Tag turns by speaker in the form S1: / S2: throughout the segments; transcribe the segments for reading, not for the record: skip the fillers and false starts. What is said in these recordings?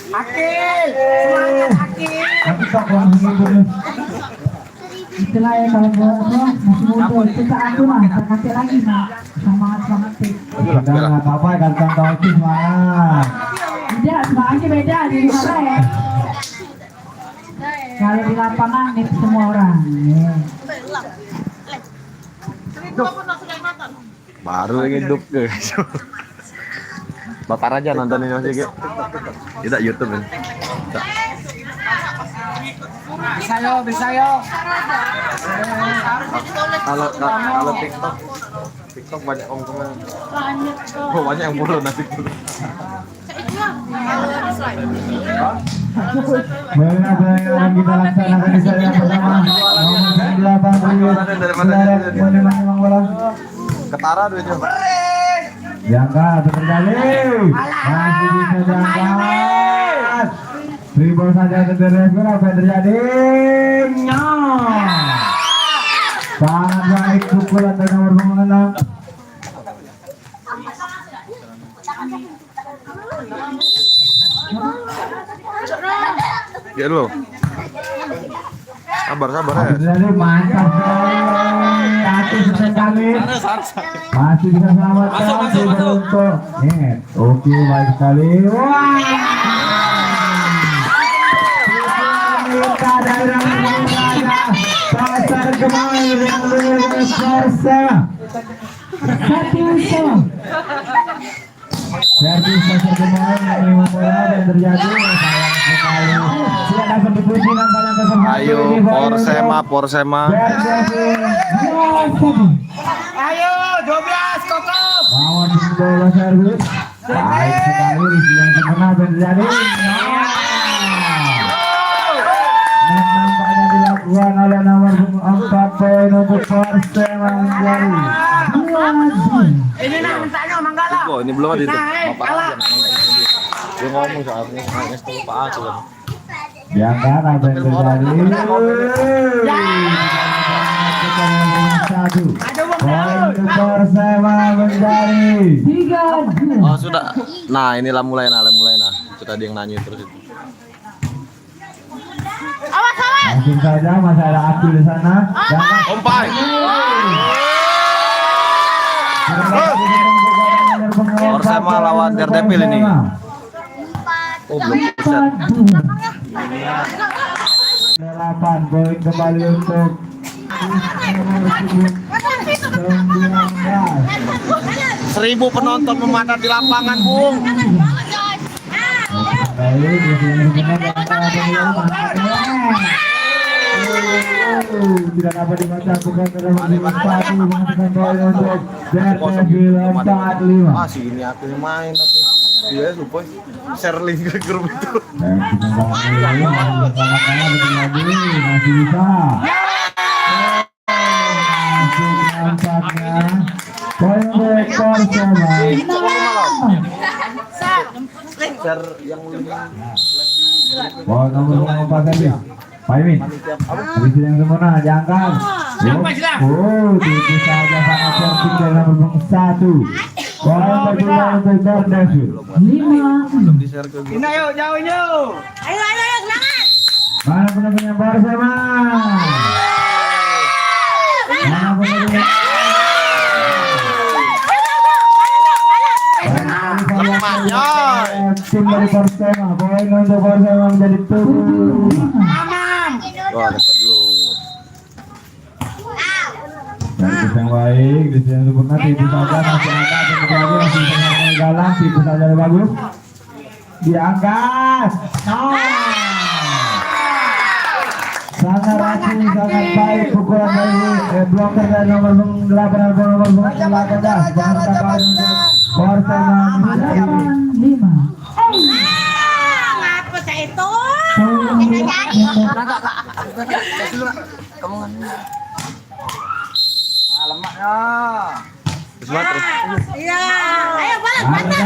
S1: Akil, semangat Akil.
S2: Itulah ya kalau gue masih muda kita aku mah terkasih lagi mah semangat
S3: Udah nggak apa-apa kan contoh itu semangat.
S2: tidak semangatnya beda di mana ya kalau di lapangan itu semua orang
S4: Baru lagi hidup guys. Bakar aja nontonin masih gitu. Tidak YouTube ya.
S1: Bisa yo.
S4: Kalau TikTok banyak om komen. Oh, banyak yang follow nanti.
S3: Baiklah yang kita laksanakan di sana pertama nomor 8 memang bola
S4: Ketara duitnya.
S3: diangkat terjadi masih bisa diangkat dribble saja terjadi apa yang terjadi sangat baik pukulan dari nomor punggung 6
S4: Ya lo. Sabar ya.
S3: terjadi mantap sekali hati sekali masih bisa selamatkan untuk net oke baik sekali wah kita dari pasar kemarin yang luar biasa Servis pasar kemarin yang lima bola dan terjadi sayang sekali tidak dapat dipusingkan pada kesempatan
S4: Ayo Porsema.
S1: Ayo 12 kokob.
S3: Lawan bola servis baik sekali di yang sebenar dan terjadi nampaknya dilakukan oleh nomor 4 poin untuk Persema menjadi
S1: Ini nak mintanya Manggala.
S4: Kok ini belum ada itu.
S1: Nah,
S4: Bapak aja. Dia ngomong soalnya ngasih Pak Acu kan.
S3: diangkat apa yang terjadi satu poin untuk Persema menjadi 3.
S4: Oh sudah. Nah inilah mulai nah. Itu tadi yang nanya terus itu.
S3: langsung saja masih ada Akil di sana diangkat
S4: Ompai. Persema lawan Daredevil ini. Oh belum bisa.
S3: 8 poin kembali untuk
S4: 1000 penonton memadati lapangan, Bung.
S3: tidak dapat dibaca bukan terlalu sepatu menghasilkan poin untuk Daredevil 45.
S4: Masih ini aku yang main tapi dia lupa share link ke grup itu.
S3: Dan masih bisa nampaknya poin untuk Persema.
S4: Share yang
S3: Poin nomor 4 tadi Pak Imin habis yang sempurna diangkat itu saja sangat cantik dari nomor 1 poin kedua untuk Daredevil 5.
S4: belum di share ke grup.
S1: Ini ayo jauhin yuk.
S5: Ayo, semangat.
S3: Mana penuhnya Persema mana penuhnya tim dari Persema poin untuk Persema menjadi 7.
S4: Oh, ada dulu.
S3: Servis yang baik, di sini sempurna tipu saja masih ada terjadi masih sangat galang tipu saja bagus diangkat sangat rapi sangat baik pukulan dari blocker dari nomor 8 atau nomor 8 jangan Persema menjadi 5.
S5: Ngapa saya itu?
S1: Lemaknya.
S4: Terus.
S5: Iya. Ayo balik.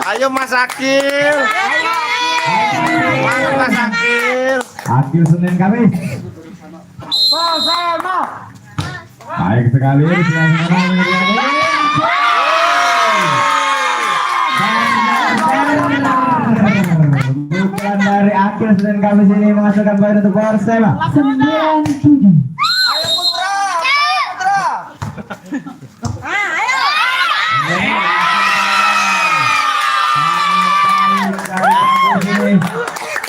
S4: Ayo Mas Akil. Mas Akil.
S3: Akil Senin Kamis
S1: Persema.
S3: baik sekali di sini sempurna Marcus dan kami sini menghasilkan poin untuk Persema.
S2: 9-7.
S1: Ayo Putra. Ayo Putra.
S5: Ayo.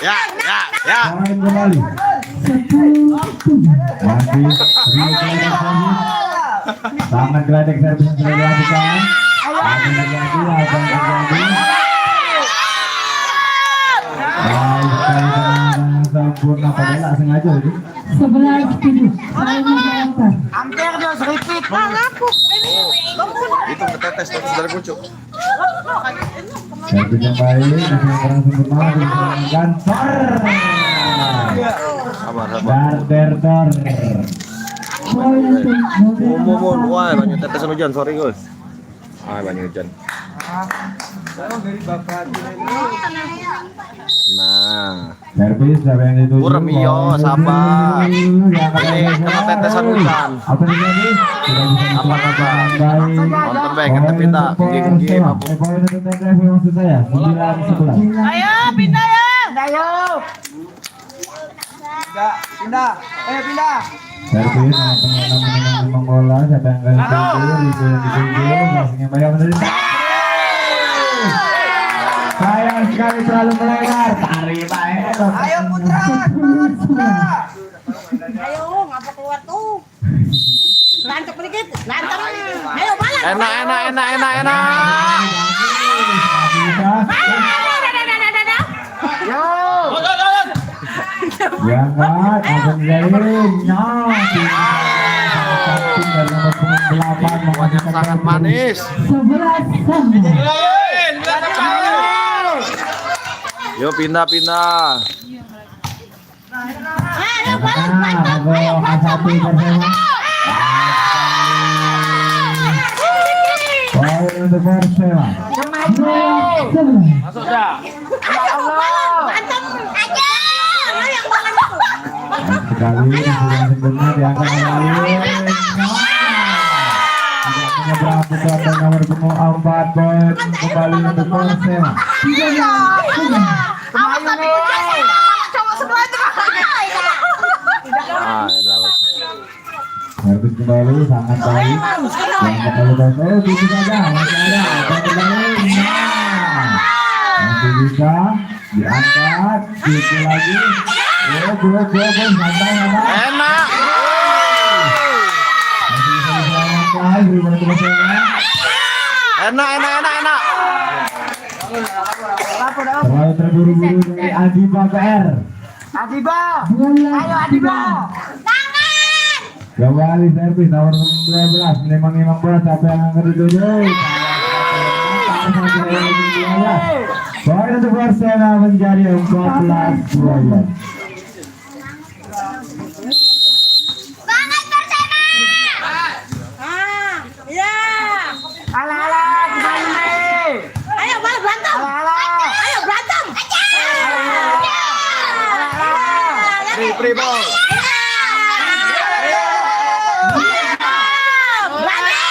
S4: Ya, ya, ya.
S3: Poin kembali.
S2: 10-7.
S3: Masih sangat geledek servis yang sudah dilakukan. Apa yang terjadi? Apa yang terjadi? Baik sekali dengan sempurna, padahal tak sengaja itu.
S2: 11-7. Saling menjawabkan.
S1: Hampir dia seripit.
S4: Itu ketetes dari pucuk.
S3: Servis yang baik, masih kurang sempurna, dan
S4: Sabar, sabar.
S3: Dar.
S2: Poin untuk
S4: Umum,
S2: Modern
S4: wah
S2: Papa.
S4: banyak tetesan hujan, sorry guys. Banyak hujan. Nah,
S3: Servis siapa yang dituju?
S4: Kurem, iyo, sabar. Kena tetesan hujan.
S3: Apa yang terjadi? Tidak bisa
S4: Apa kata?
S3: baik.
S4: Nonton baik, kita pindah. Gigi, mabuk.
S3: Poin untuk TKF maksud saya 9-11.
S5: Ayo pindah ya.
S1: Ayo. Pindah. Ayo pindah.
S3: Servis teman-teman mengolah siapa yang akan dituju? Yang banyak menderita. Sayang sekali terlalu melebar. Tarik baik.
S1: Ayo Putra. Putra.
S5: Ayo ngapa keluar tuh? Lancap sedikit. Lancap. Ayo balik.
S4: Enak.
S3: Bisa.
S1: Yo.
S3: Diangkat, abang Zain, dari nomor punggung 8 menghasilkan
S4: Sangat manis.
S2: 11-9.
S4: Yuk pindah.
S5: Ayo balik. Mantap. Ayo mantap.
S3: Poin untuk Persema.
S4: Masuk dah.
S5: Mantap aja. Ayo balik.
S3: Sekali sudah sempurna diangkat kembali. Tidak berapa dan nomor punggung 4 poin kembali untuk Persema.
S5: Awas tapi cowok sebelah itu.
S3: Servis kembali sangat baik. Yang kembali Persema itu saja masih ada. Akan kembali. Masih bisa diangkat, cuci lagi. Go, santai.
S4: Enak.
S3: Masih bisa diselamatkan, berikan ke Persema.
S4: Enak.
S3: Terlalu terburu-buru dari Adiba PR.
S1: Adiba.
S2: 12-9.
S1: Ayo Adiba.
S3: Kembali servis nomor 12 memang bola siapa yang akan dituju? Poin untuk Persema menjadi 14-12.
S5: Iya.
S1: Alah, gimana nih?
S5: Ayo balik berantem. Ayo berantem.
S4: Free ball.
S5: Ayo berantem.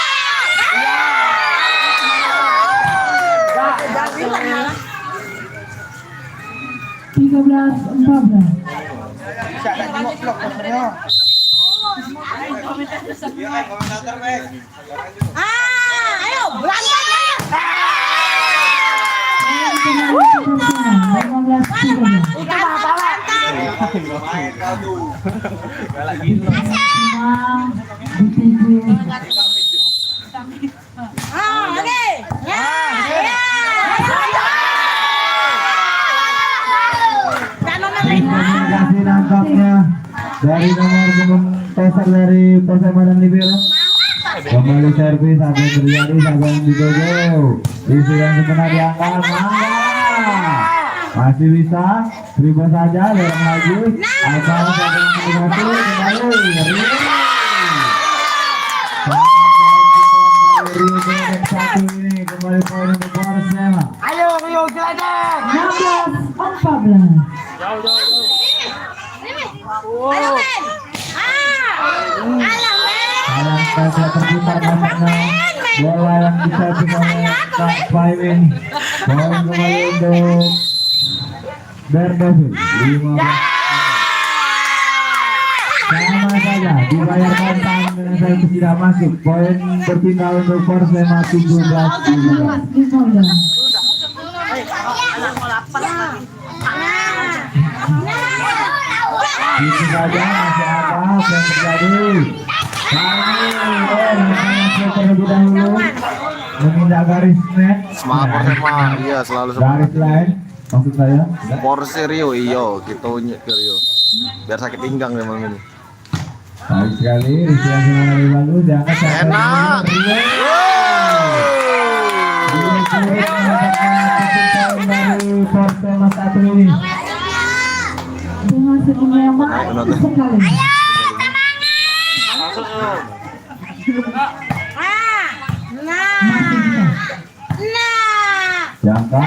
S5: Oke.
S3: Kasih nampaknya dari nomor punggung peser dari Persema dan Libero. Kembali servis apa yang terjadi, siapa yang dituju? Isi yang sebenar diangkat, masih bisa, dribble saja, dorong lagi. Asal siapa yang kembali. Satu ini kembali poin untuk Persema.
S1: Ayo Rio Geledek.
S2: 16-14.
S5: Ayo men. Alah men.
S3: Alam saja terputar nampaknya bola yang bisa oleh Kak Paimin. Poin kembali untuk Daredevil 15. Sama saja dibayarkan time dengan saya tidak masuk. Poin berpindah untuk Persema 17-15.
S2: 15.
S3: Itu saja masih apa yang terjadi. Kami terlebih dahulu memindah garis net.
S4: Semangat Persema, iya selalu
S3: Garis
S4: semangat.
S3: lain maksud saya.
S4: Porsi Rio, iyo kita unyek ke Rio. Biar sakit pinggang memang ini.
S3: Baik sekali, Rizky Langsung lalu diangkat sampai
S4: Enak.
S3: Rio. Dari Persema satu ini.
S2: Dengan senyum yang
S4: Naik
S2: manis
S4: penonton.
S2: sekali.
S3: Diangkat.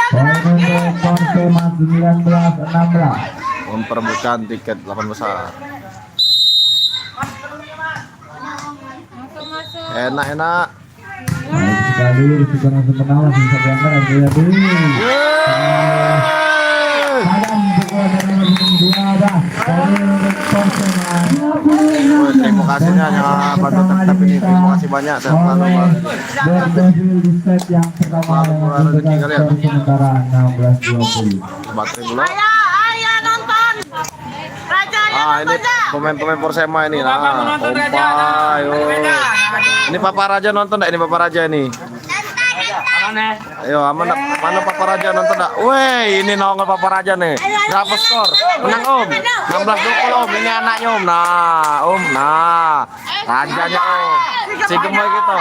S3: Poin untuk Persema 19-16.
S4: Memperebutkan tiket 8 besar. Enak.
S3: Baik sekali, Rizky Langsung menang langsung bisa diangkat dan terjadi. Adam pukul dari nomor 12. Poin untuk Persema.
S4: Terima kasih hanya bantu tetap ini. Terima kasih banyak. Saya selalu
S3: Daredevil di set yang pertama yang menentukan skor sementara 16-20.
S4: baterai dulu.
S5: Ayo nonton. Rajanya
S4: Ah, ini
S5: nonton dah.
S4: pemain Persema ini. Nah, Kompa, yo. Ini Papa Raja nonton enggak? Ini Papa Raja ini. Ayo, mana Papa Raja nonton enggak? Weh, ini nongol Papa Raja nih. Berapa skor? Menang Om. 16-20 Om. Ini anaknya Om. Nah. Rajanya Om. Si gemoy gitu.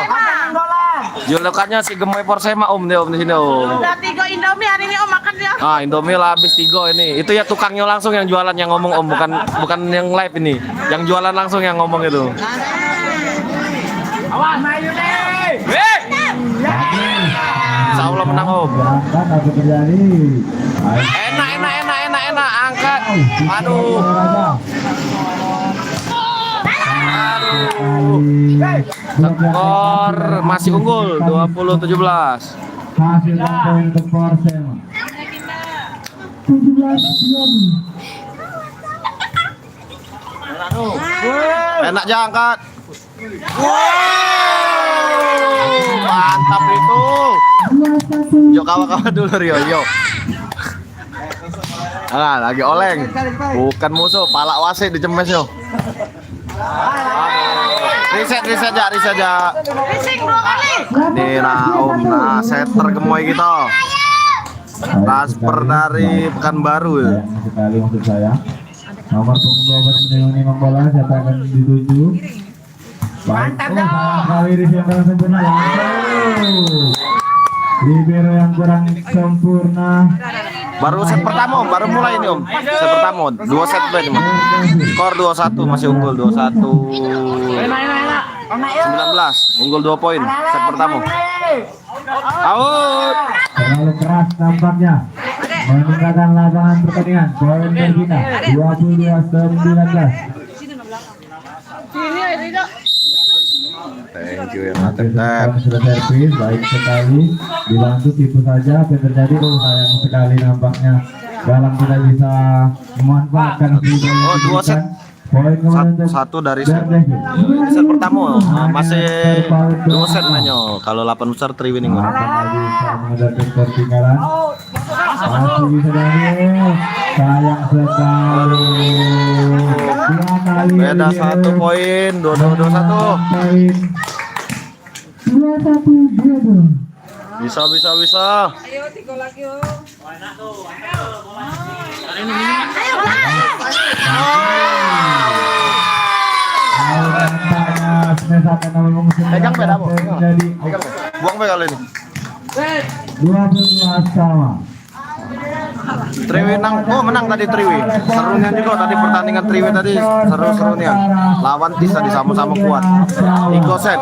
S4: Julukannya si gemoy Persema Om dia Om di sini Om.
S5: Udah 3 Indomie hari ini Om makan ya.
S4: Ah, Indomie lah habis 3 ini. Itu ya tukangnya langsung yang jualan yang ngomong Om, bukan yang live ini. Yang jualan langsung yang ngomong itu.
S1: Awas, maju nih.
S4: Insya Allah menang Om.
S3: Diangkat apa terjadi? Baik.
S4: Enak. Angkat. Aduh. Skor masih unggul 20-17.
S3: Hasil dan poin untuk Persema.
S2: 17-20.
S4: Enak aja angkat. Wow, mantap itu.
S2: 21.
S4: Yo kawan-kawan dulu Rio, yo. Ah, lagi oleng. Bukan musuh, palak wasit dicemes yo. Reset aja.
S5: Rising 2 kali.
S4: Ini Om, setter gemoy gitu. Transfer dari Pekanbaru ya.
S3: Sayang sekali maksud saya. Nomor punggung 12 menengoni bola siapa akan dituju. Baik, sayang sekali Rizky yang kurang sempurna langsung. Libero yang kurang sempurna.
S4: Baru set pertama Om, baru mulai ini Om. Set pertama, 2 set udah ini Om. Skor 21 masih unggul 21. 19 unggul 2 poin set pertama. Out.
S3: Terlalu keras nampaknya meninggalkan lapangan pertandingan. Poin berpindah 22-19.
S5: Sini Rido.
S4: Thank you yang tap.
S3: Sudah servis baik sekali, dibantu tipu saja apa yang terjadi. Sayang sekali nampaknya dalam tidak bisa memanfaatkan
S4: Oh, 2 set.
S3: poin kemudian untuk
S4: Satu dari set.
S3: Daredevil.
S4: Set pertama masih 2 set mainnya. Kalau 8 besar 3 winning. Om.
S3: Apakah bisa mengedarkan ketinggalan? Masih bisa Daniel. Sayang sekali. 2 kali.
S4: Beda 1 poin, 22-21.
S3: Poin.
S2: 21-22.
S4: Bisa.
S3: Nampaknya menyesatkan nama musuh.
S4: Pegang beda, Bu.
S3: Menjadi
S4: Buang be kali ini.
S3: 12 sama.
S4: Triwi menang tadi Triwi. Serunya juga tadi pertandingan Triwi tadi seru-serunya. Lawan Tis tadi sama-sama kuat. 3 set.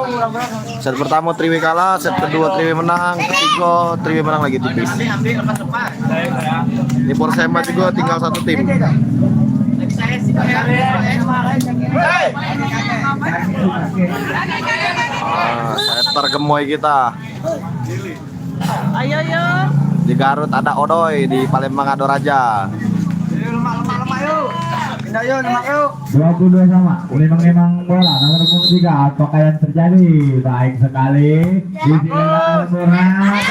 S4: Set pertama Triwi kalah, set kedua Triwi menang, ketiga Triwi menang lagi tipis. Ini Persema juga tinggal 1 tim. Setter gemoy kita.
S5: Ayo yo.
S4: Di Garut ada Odoy, di Palembang ada Raja.
S1: Lemak yuk. Pindah yuk, lemak yuk.
S3: 22 sama. Memang bola nomor punggung 3. Apakah yang terjadi? Baik sekali. Di sini Murad.
S4: Enak.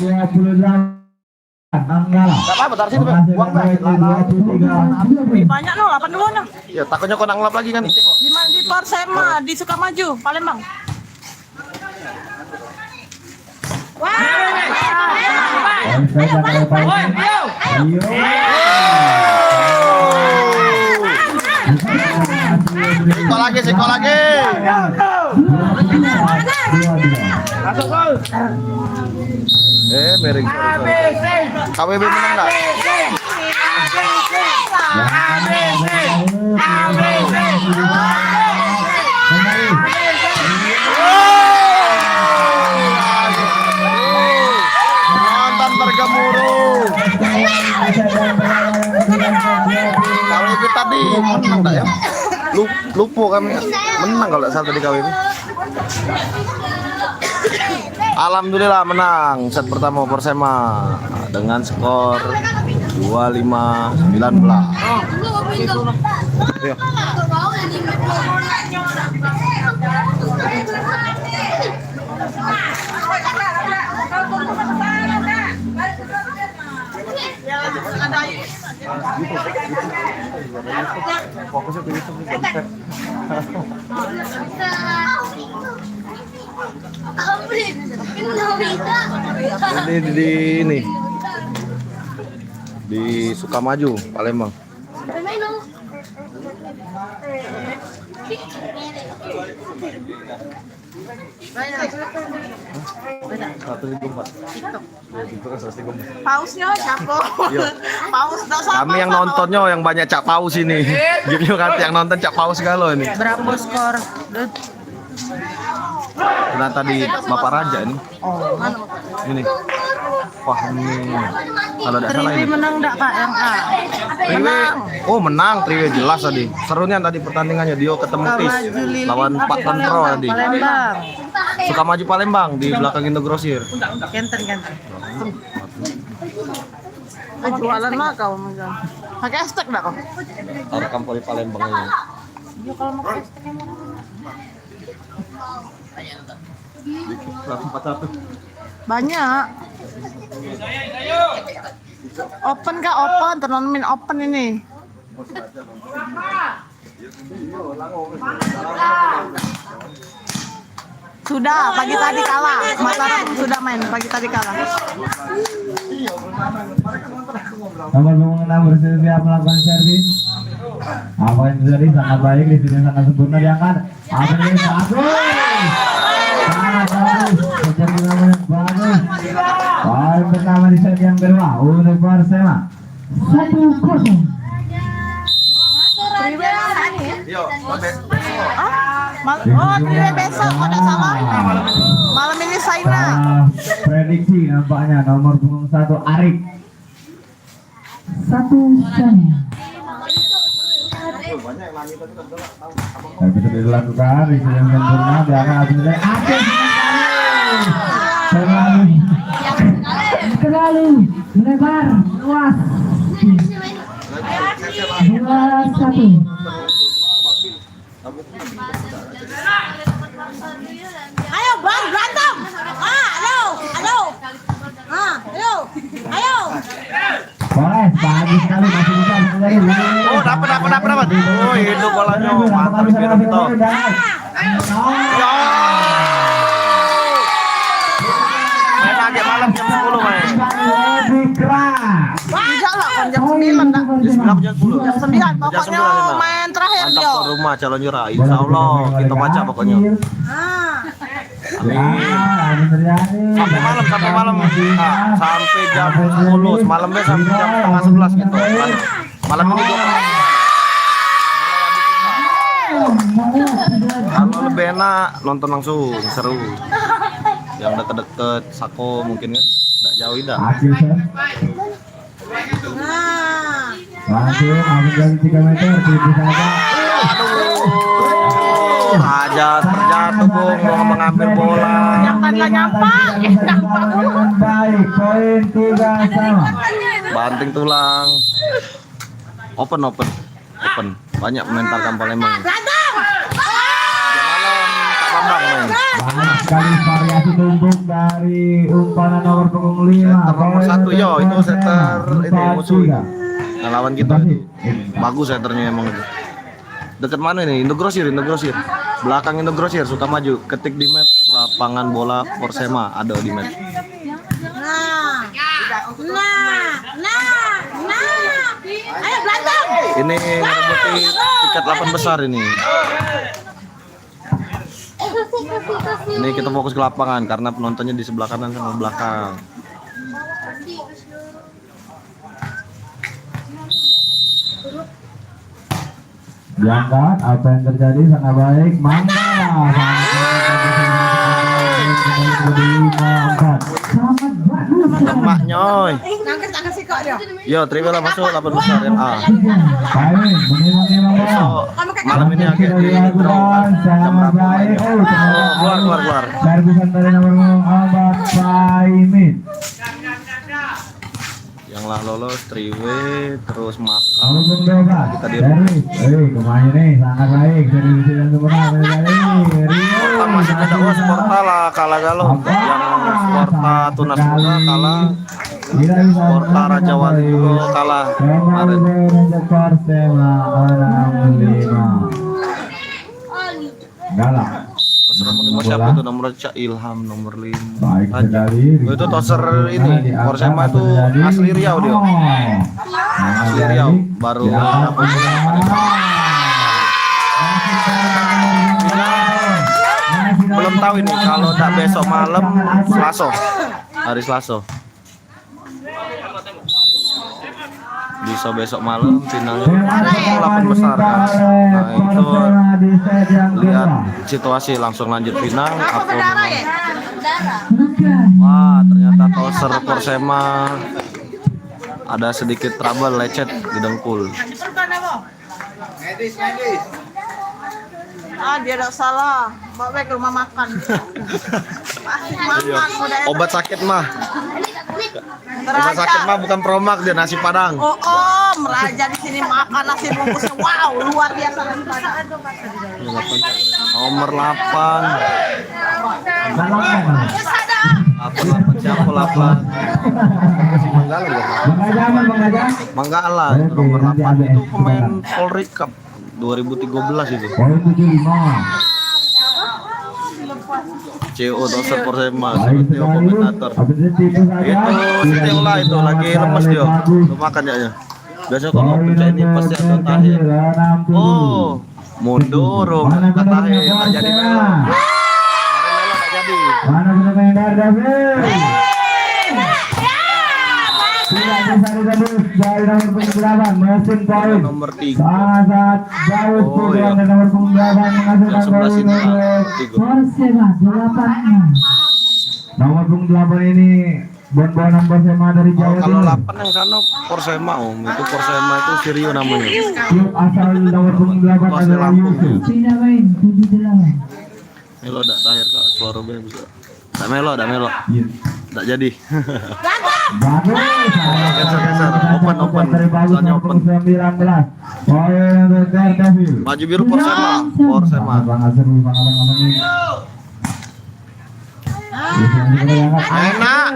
S3: 28. Nanggala.
S4: Gak apa-apa, taruh situ, Beb. Buang, Beb.
S3: 23.
S5: Banyak no, 82 no.
S4: Ya, takutnya kau nanglap lagi kan.
S5: Di mana di Persema, di Sukamaju, Palembang.
S4: Siko lagi. Miring. KWB menang nggak? Nonton bergemuruh. KWB tadi menang nggak ya? Lupa kami menang kalau salah tadi KWB. Alhamdulillah menang set pertama Persema dengan skor 25-19. Ayo. Fokusnya ke YouTube di ini di Sukamaju, Palembang.
S5: Pausnya siapa? Paus dah sama.
S4: Kami yang nontonnya yang banyak Cak Paus ini. Jadi kan yang nonton Cak Paus galo ini.
S5: Berapa skor?
S4: Nah tadi Bapak Raja ini. Ini. Wah ini. Kalau tidak salah ini.
S5: Menang enggak Kak yang A?
S4: Triwe, oh menang Triwe jelas tadi. Serunya tadi pertandingannya Dio ketemu Tis lawan Pak Tentro tadi.
S5: Palembang.
S4: Sukamaju Palembang di belakang Indo Grosir.
S5: Kenten. Jualan mah kau macam. Pakai hashtag enggak kau?
S4: Rekam Poli Palembang ini.
S5: Iya kalau mau hashtag banyak. Open kah open? Turnamen open ini. Sudah pagi tadi kalah. Mataram sudah main pagi tadi kalah.
S3: Nomor punggung 6 bersiap melakukan servis. Apa yang terjadi sangat baik di sini, sangat sempurna diangkat. Apa yang bagus? Sangat bagus. Mencari nomor yang bagus. Poin pertama di set yang kedua untuk Persema. 1-0.
S5: Triwe besok ada salah. Malam ini Saina.
S3: Prediksi nampaknya nomor punggung 1 Arik.
S2: 1-0.
S3: Dan bisa dilakukan di sini yang sempurna diangkat Abdullah.
S2: Terlalu lebar, luas. 2-1.
S5: Ayo bang berantem. Ayo.
S3: Boleh, bagus sekali masih bisa menjadi.
S4: Oh dapat. Oh itu bolanya mantap itu. Main lagi malam jam 10 main.
S3: Lebih keras.
S5: Tidak lah kan jam 9 dah.
S4: Jam 10.
S5: Jam 9 pokoknya main terakhir
S4: Mantap
S5: yo.
S4: ke rumah calon juara. Insya Allah kita baca pokoknya. Sampai malam. Nah, sampai jam 10 semalamnya sampai jam setengah 11 gitu. Malam ini kalau lebih enak nonton langsung seru. Yang deket-deket Sako mungkin kan, tidak jauh dah.
S3: Langsung ambil 3 meter, 7 saja.
S4: Raja terjatuh mau mengambil bola.
S3: Baik, poin 3 sama.
S4: Banting tulang. Open. Banyak mentalkan Palembang. Bambang main.
S3: Banyak sekali variasi tumbuk dari umpan nomor punggung 5.
S4: Setter nomor 1 yo, itu setter ini musuh. Nah, lawan kita itu. Bagus setternya emang itu. Dekat mana ini? Indogrosir. Belakang Indogrosir suka maju. Ketik di map lapangan bola Persema ada di map.
S6: Ayo berantem.
S4: Ini merebuti tiket 8 besar ini. Ini kita fokus ke lapangan karena penontonnya di sebelah kanan sama belakang.
S3: Diangkat, apa yang terjadi sangat baik. Mangga.
S2: Sangat bagus.
S4: Lemak nyoy.
S6: Angkat sih kok dia.
S4: Yo, Trivela masuk 8 besar yang A.
S3: Baik, menimang-nimang bola.
S4: Malam ini agak di draw kan.
S3: Sangat baik.
S4: Keluar.
S3: Servisan dari nomor 4 Paimin.
S4: Yang lah lolos Triwe terus makan.
S3: Nomor 12.
S4: Kita di
S3: kemana nih? Sangat baik. Dari yang kemenangan dari Rio.
S4: masih ada Sporta lah kalah galau. Yang Sporta Tunas Muda kalah. Sporta Raja Wali juga kalah kemarin.
S3: Galak.
S4: Toser nomor 5 siapa itu? Nomor Cak Ilham nomor 5.
S3: Baik sekali.
S4: Itu toser ini Persema itu asli Riau dia. Asli Riau baru belum tahu ini kalau tak besok malam Selasa. Hari Selasa. Bisa besok malam finalnya 8 besar kan. Nah itu lihat situasi langsung lanjut final. Aku wah ternyata toser Persema ada sedikit trouble lecet di dengkul.
S5: Dia tidak salah. Bawa baik ke rumah makan.
S4: Obat sakit mah. Obat sakit mah bukan promak dia nasi padang.
S5: Oh, Raja di sini makan nasi bungkusnya. Wow, luar biasa nasi padang.
S4: Nomor 8. 8 siapa 8? Manggala itu nomor 8 itu pemain Polri Cup 2013 itu. CEO toser Persema seperti komentator. Itu Stella itu lagi lemes dia. Lu makan ya. Biasanya kalau pencet ini pasti ada tahi. Oh, mundur ke tahi enggak jadi melo. Kemarin melo enggak jadi.
S3: Mana bisa main David? Tidak bisa ditebus dari nomor punggung 8 mesin poin.
S4: Nomor 3.
S3: Sangat jauh pukulan dari nomor punggung 8 menghasilkan poin untuk
S2: Persema 8.
S3: nomor punggung 8 ini bon-bonan Persema dari Jawa
S4: Kalau
S3: Timur.
S4: 8 yang sana Persema itu Persema itu Sirio namanya.
S3: Klub asal nomor punggung 8 adalah Yusuf.
S2: Cina main 78.
S4: Melo dak terakhir Kak, suara bem bisa. Tak melo. Tak jadi.
S3: Bagus.
S4: Geser. Open. Soalnya open.
S3: 19. Poin untuk David.
S4: Baju biru Persema.
S3: Sangat seru abang-abang ini.
S4: Enak.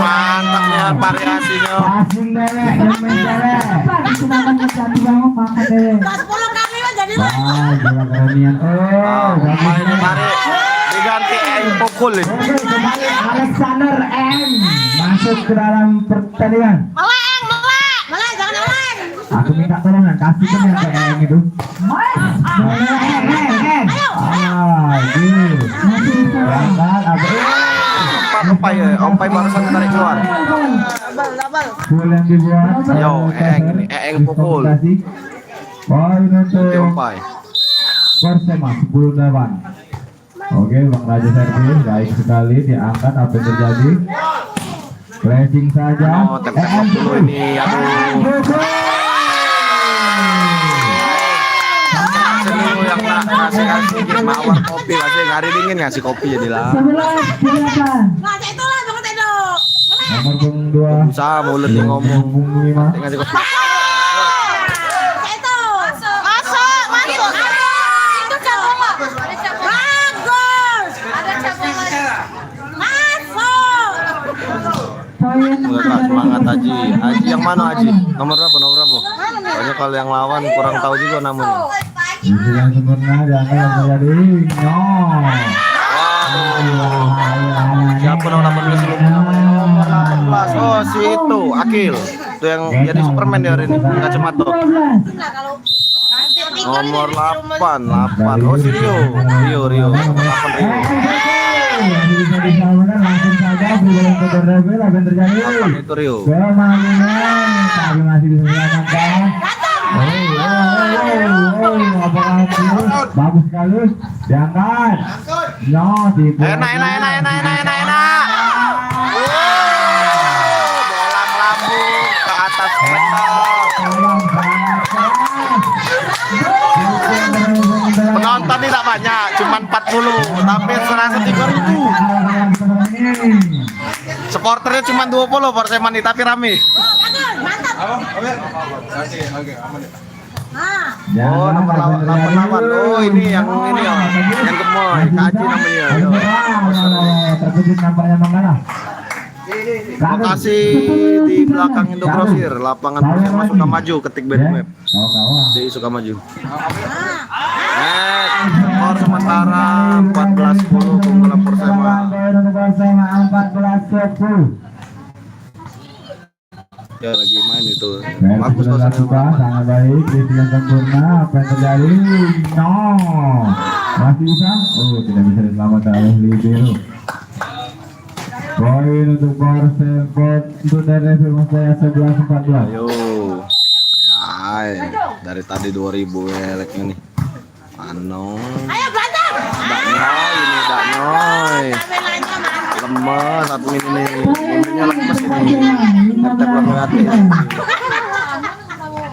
S4: Mantapnya variasinya.
S3: Passing Dewek, Demen Dewek.
S2: Itu namanya jatuh bangun makan deh.
S6: 10 kali mah jadi
S3: Gila kerenian.
S4: Mainnya tarik. Diganti pukul ini.
S3: Kembali Alexander M masuk ke dalam pertandingan.
S6: Melek, jangan melek.
S3: Aku minta tolongan, kasih ke yang ke M itu.
S4: Ompai barusan tarik keluar.
S3: Bola yang dibuat.
S4: Yo, Eng pukul.
S3: Poin untuk
S4: Ompai.
S3: Persema 10-8. Oke, Bang Raja servis baik sekali diangkat apa yang terjadi. Pressing saja.
S4: Oh, tep-tep dulu ini. Aduh. yang nak ngasih mawar kopi kasih hari dingin ngasih kopi jadilah.
S2: 11-8.
S6: Nah, cek itu lah, bangun tedo.
S3: Nomor punggung 2.
S4: Usaha mulut nih ngomong.
S3: Punggung 5.
S4: Ngasih kopi.
S6: Cek itu. Masuk. Itu cabang. Bagus. Ada cabang. Masuk.
S2: Poin
S4: Enggak semangat Haji. Haji yang mana Haji? Nomor berapa? Soalnya kalau yang lawan kurang tahu juga namanya.
S3: Isi yang sempurna jangan yang terjadi. No.
S4: Siapa nomor 18 namanya? Nomor 18. Oh, si itu Akil. Itu yang jadi Superman di hari ini, kacamata.
S2: 12.
S4: Nomor 8. Oh, si Rio. Rio. Nomor 8 Rio.
S3: Bisa disamakan langsung saja bulan kedua apa yang terjadi?
S4: Itu Rio.
S3: Kemangunan tapi masih bisa diselamatkan. Apakah bagus sekali? Diangkat. No, tipu.
S4: Enak. Bola melambung ke atas metal. Penonton tidak banyak, cuma 40, tapi 103.000. Supporternya cuma 20 Persema nih, tapi rame.
S6: Mantap. Nah,
S4: Oh, nomor 88. Oh, ini yang gemoy, Kaji namanya.
S3: Terkejut nampaknya mengalah.
S4: Lokasi di belakang Indogrosir, lapangan Persema Sukamaju, ketik band map. Di Sukamaju. Skor sementara 14-10 keunggulan Persema.
S3: Persema 14-10.
S4: Ya lagi main itu.
S3: Bagus
S4: Bagus
S3: sangat baik. Isi yang sempurna. Apa yang terjadi? No. Masih bisa? Oh, tidak bisa diselamatkan oleh Libero. Poin untuk Persema untuk dari Persema 11-14.
S4: Ayo. Ay, dari tadi 2000 eleknya nih.
S6: ayo berantem.
S4: Dak Noy.
S6: Kameranya mantap.
S4: Lemes satu ini. Ini lemes ini. Tetap hati.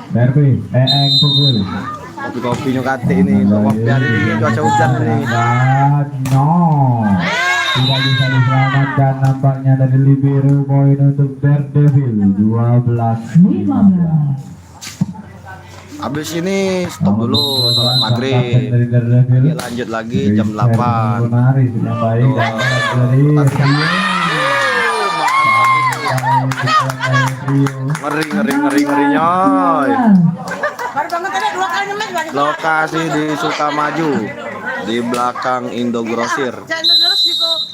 S3: Derby, Eng pukul.
S4: Kopi-kopinya kate ini. Kopi hari ini cuaca hujan nih.
S3: No. Tidak bisa diselamatkan nampaknya dari Libero. Poin untuk Daredevil 12-15.
S4: Habis ini stop dulu sholat maghrib. Oke, lanjut lagi jam 8.
S3: Mari sudah baik dan dari
S4: Ngeri nyoy.
S6: Baru bangun tadi 2 kali nyemes balik.
S4: Lokasi di Sukamaju, di belakang Indogrosir.
S6: Jangan terus juga.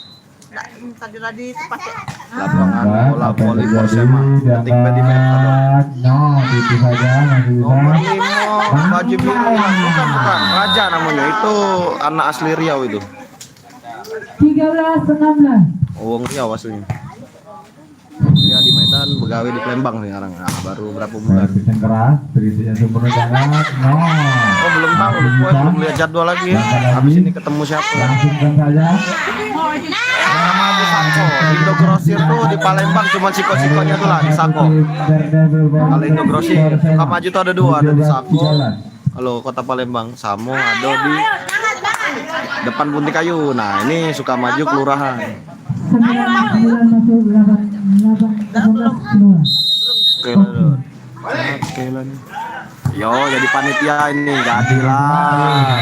S6: Tadi pakai.
S4: Lapangan bola voli Persema. Ketik di map.
S3: no, itu saja masih bisa.
S4: Nomor 5 baju biru. Bukan Raja namanya. Itu anak asli Riau itu.
S2: 13-16.
S4: Wong Riau aslinya. Dia di Medan, begawe di Palembang sekarang. Nah, baru berapa bulan.
S3: Servis yang keras, servis yang sempurna jangan. No.
S4: Oh, belum tahu, belum lihat jadwal lagi. Habis ini ketemu siapa?
S3: Langsungkan saja.
S4: Nama Abu Sako. Indogrosir tuh di Palembang cuma siko-sikonya tuh lah di Sako. Kalau Indogrosir, Sukamaju tuh ada 2, ada di Sako. Kalau kota Palembang, Samo ada di depan Punti Kayu. Nah, ini Sukamaju kelurahan.
S2: 9 masuk 8 keluar.
S4: Oke lah. Yo, jadi panitia ini jadilah.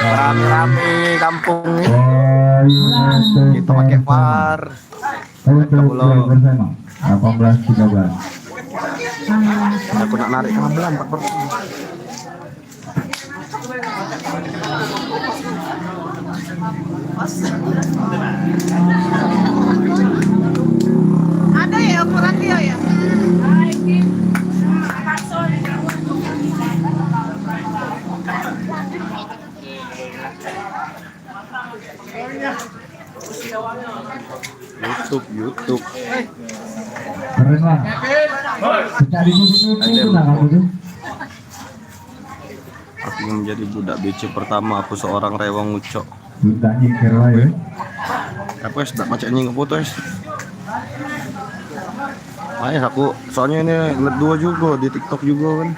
S4: Rame-rame kampung nih. Kita pakai VAR.
S3: Untuk bersama 18-13.
S4: Aku nak narik kabel 4%.
S6: Ada ya ukuran dia ya?
S4: YouTube.
S3: Keren lah. Cari itu lah kamu tuh.
S4: Aku menjadi budak BC pertama, aku seorang rewang ucok.
S3: Sudah nyingkir lah ya.
S4: Aku sudah macam nyingkir foto es. Aku soalnya ini ngeliat 2 juga di TikTok juga kan.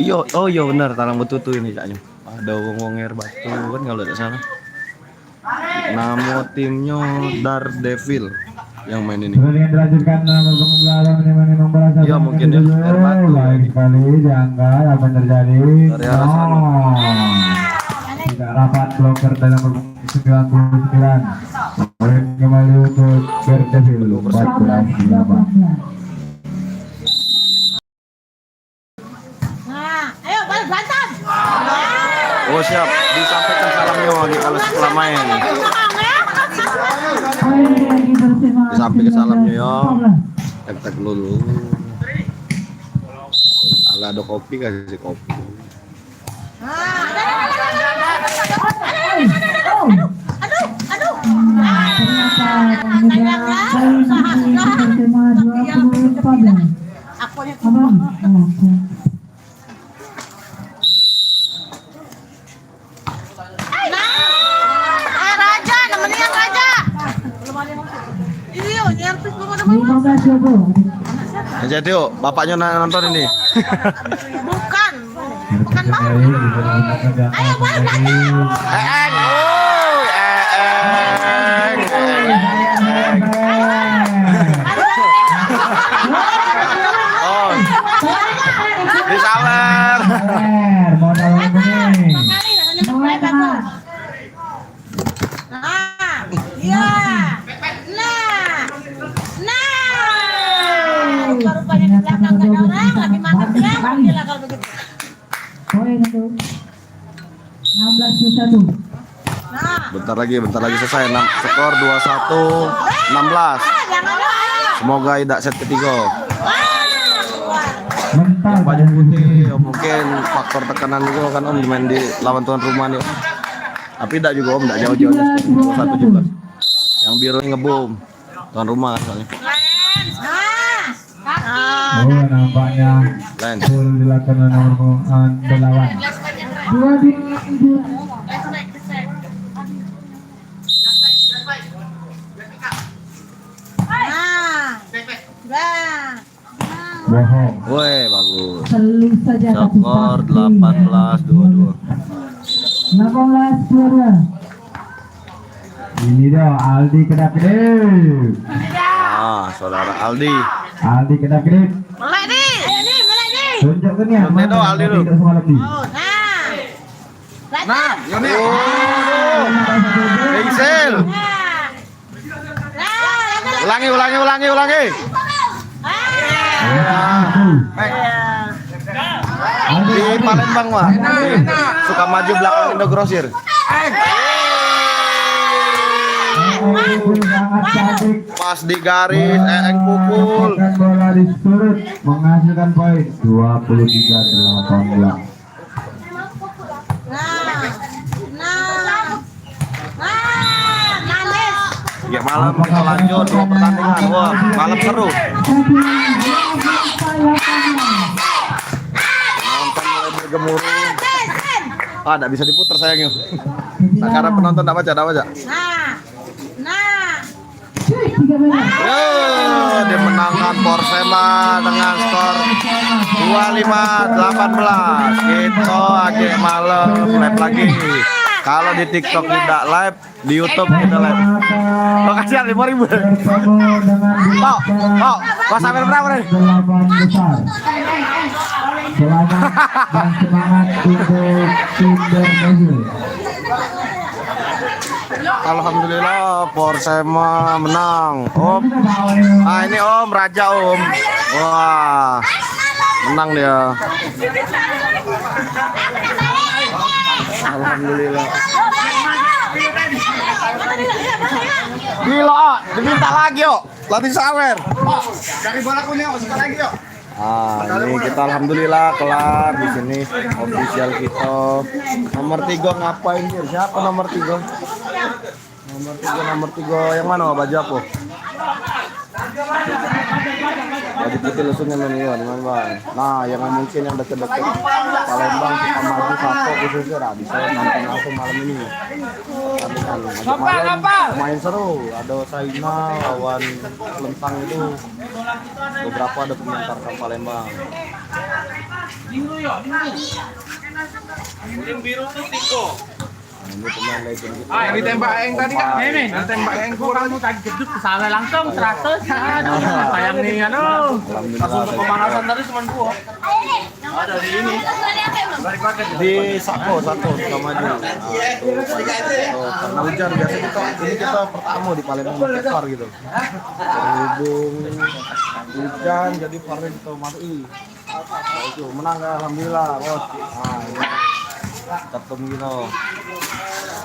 S4: Iya, oh iya benar, Tarang Betutu ini caknya. Ada wong air batu kan kalau tidak salah. Nama timnya Daredevil yang main ini.
S3: Pertandingan dilanjutkan nomor punggung belakang ini membalas.
S4: Iya, mungkin ya, air batu.
S3: Baik sekali, janggal apa yang terjadi?
S4: Dari arah sana.
S3: Tidak rapat bloker dalam nomor punggung 99. Poin kembali untuk Daredevil 14-15.
S6: Nah, ayo balik berantem.
S4: Oh siap, disampaikan salamnya lagi kalau setelah main. Disampaikan salamnya ya. Tek dulu. Ala ada kopi kasih kopi.
S6: Raja, namanya yang Raja. Iya, nyerpis belum ada
S2: 15-20.
S4: Jadi yuk, bapaknya nonton ini.
S6: Bukan. Bukan mau.
S3: Ayo
S6: balik berantem.
S4: Eeng, woi, Oh, disawer.
S3: Modal ini.
S2: Mulai tengah.
S6: Nah, iya. Nah. Rupanya di belakang gak ada orang, lagi makan ya, gila kalau begitu.
S2: Poin untuk 16-21.
S6: Nah,
S4: Bentar lagi selesai. Skor 21-16.
S6: jangan lupa.
S4: Semoga tidak set ketiga.
S3: Mental
S4: Baju putih, ya mungkin faktor tekanan juga kan Om main di lawan tuan rumah nih. Om. Tapi tidak juga Om, tidak jauh-jauh. 21-17. Yang biru ngebom. Tuan rumah kan soalnya.
S3: Oh, nampaknya
S4: Lain.
S3: full dilakukan oleh nomor punggung 8.
S2: 2-2.
S3: Bohong.
S4: Woi, bagus.
S2: Selalu saja satu
S4: Skor
S2: kaki.
S4: 18-22.
S2: 18-22.
S3: Ini dong Aldi kedap-kedip.
S4: Nah, saudara Aldi.
S3: Aldi kedap-kedip.
S6: Melek nih. Ayo nih, melek nih.
S3: Tunjukkan ya.
S4: Tunjuk dong, Aldi lu.
S3: Tidak semalam di.
S6: Oh, nah.
S1: Yoni.
S4: Pixel. Ulangi. Di Palembang mah. Suka maju belakang Indogrosir.
S3: Sangat cantik.
S4: Pas di garis, Eeng pukul.
S3: Mendapatkan bola di surut menghasilkan poin 23-18.
S4: Ya malam kita lanjut 2 pertandingan. Wah, malam seru. Penonton mulai bergemuruh. Ah, enggak bisa diputar sayangnya. Nah, karena penonton enggak baca. Yo, dia menangkan Persema dengan skor 25-18. Kita agak malam live lagi. Kalau di TikTok tidak live, di YouTube kita live. Makasih 5.000.
S3: Bertemu dengan
S4: Kok sampai berapa nih?
S3: 8 besar. Selamat dan semangat untuk tim Daredevil.
S4: Alhamdulillah Persema menang. Om. Ah ini Om Raja Om. Wah. Menang dia. Alhamdulillah. Gila, diminta lagi yuk. Latih sawer.
S1: Dari bola kuning, sekali lagi yuk.
S4: Ini kita alhamdulillah kelar di sini official kita. Nomor 3 ngapain sih? Siapa nomor 3? Nomor 3 yang mana baju apa? Baju putih lusunya memang teman-teman. Nah, yang mungkin yang deket-deket Palembang kita maju satu khususnya bisa nonton langsung malam ini. Kemarin main seru, ada Saina lawan Lentang itu. Beberapa ada pemain Tarkam Palembang. Ini pemain legend kita.
S1: Yang ditembak yang tadi kan? Yang tembak yang kurang
S6: Kamu tadi jeduk ke sana langsung 100. Aduh, sayang nih aduh.
S4: Alhamdulillah.
S1: pemanasan tadi cuma gua.
S6: Ada di ini.
S4: Di satu sama dia. Karena hujan biasa kita pertama di Palembang pakai VAR gitu. Berhubung hujan jadi VAR-nya kita mati. Nah, itu menang ya, alhamdulillah bos. Nah, ini ketemu gitu.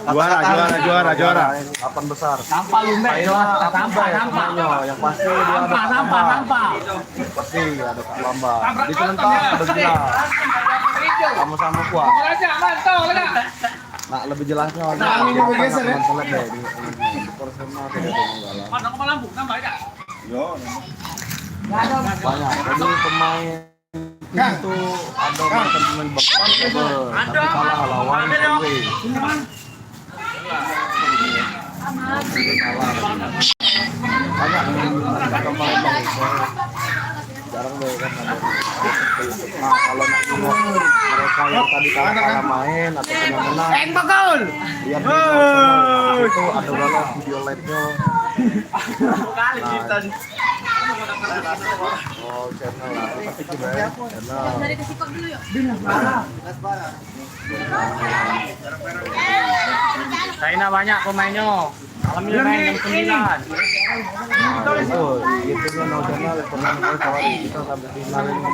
S4: Juara. 8 besar.
S6: Sampah lumbek. Sampah.
S4: Yang pasti dia ada
S6: Sampah.
S4: pasti ada Kak Lamba. Di serentak ada gila. Sama-sama kuat. Nah, lebih jelasnya
S1: ini mau geser ya?
S4: teman deh di personal tidak ada banyak. Jadi pemain itu ada mantan pemain bakat tapi kalah lawan PW. Banyak yang Palembang jarang deh kan ada. Nah, kalau nak nengok mereka yang tadi kalah main atau yang menang lihat di channel itu ada berapa video live-nya. Oh, channel lah, tapi coba ya channel.
S6: Dari ke Sikok dulu yuk.
S5: China banyak pemainnya. Alhamdulillah main jam 9.
S4: Nah, itu YouTube-nya no channel pernah kali tawari kita sampai final ini.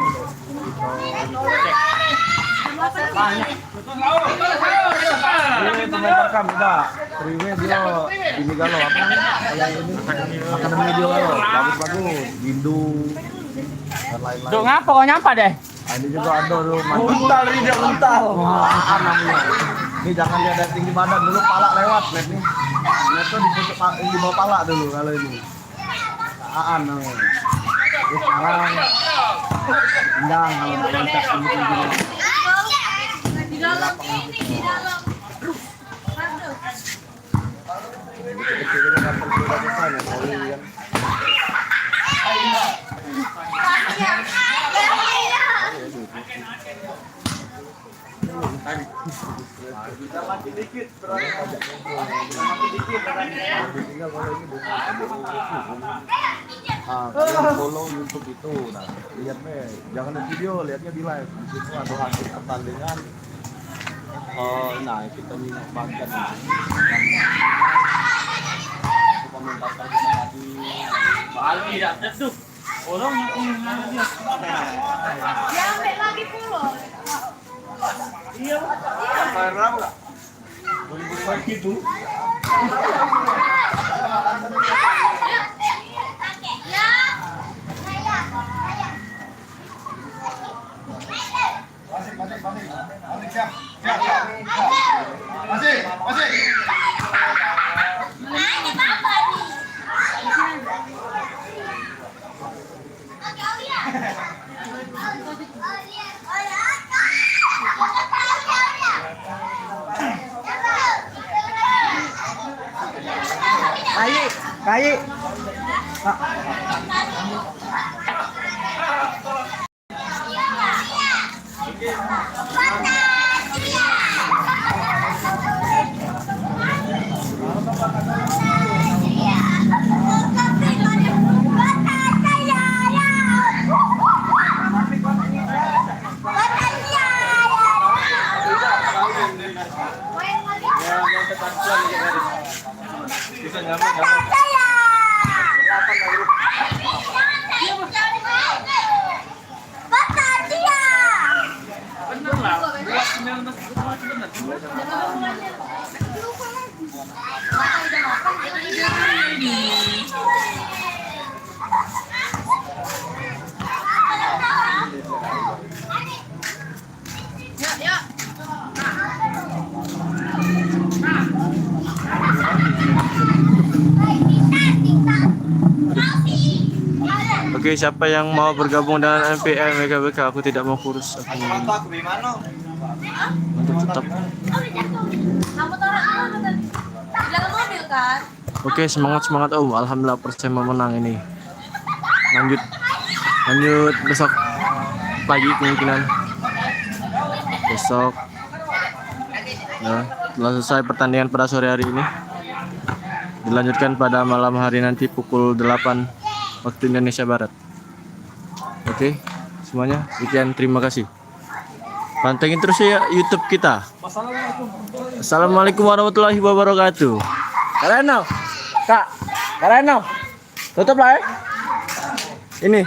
S4: Ini pemain Tarkam udah. Triwe dia ini galau apa? Kalau ini akademi dia galau. Bagus. Gindu dan lain-lain.
S5: Duk ngapa kau nyampa deh?
S4: Nah, ini juga ada tuh
S1: Mental ini dia mental.
S4: Aan namanya. Ini jangan lihat dari tinggi badan dulu, pala lewat net nih. Net tuh di bawah pala dulu kalau ini. Aan namanya. Terus sekarang endang kalau loncat tinggi-tinggi.
S6: Di dalam ini, di dalam.
S4: Kecil-kecil ini kan udah besar ya, Moli kan. Kalian follow YouTube itu, nah lihat nih, jangan di video, lihatnya di live. Di situ ada hasil pertandingan. Nah kita minat banget komentarkan kita tadi.
S5: Balik tidak teduh. Orang
S6: Ya ambil lagi puluh.
S1: Bayar berapa enggak? 2000 gitu. Masih.
S5: Kayi.
S4: Oke, siapa yang mau bergabung dengan MPM WKBK? Aku tidak mau kurus. Aku untuk tetap.
S6: Kamu taruh apa tadi? Di dalam mobil kan?
S4: Oke, semangat Om. Alhamdulillah Persema menang ini. Lanjut besok pagi kemungkinan. besok. Ya, telah selesai pertandingan pada sore hari ini. Dilanjutkan pada malam hari nanti pukul 8 waktu Indonesia Barat. Oke, semuanya sekian, terima kasih. Pantengin terus ya YouTube kita. Assalamualaikum warahmatullahi wabarakatuh. Kareno, Kak, Kareno, tutup lah ya. Ini.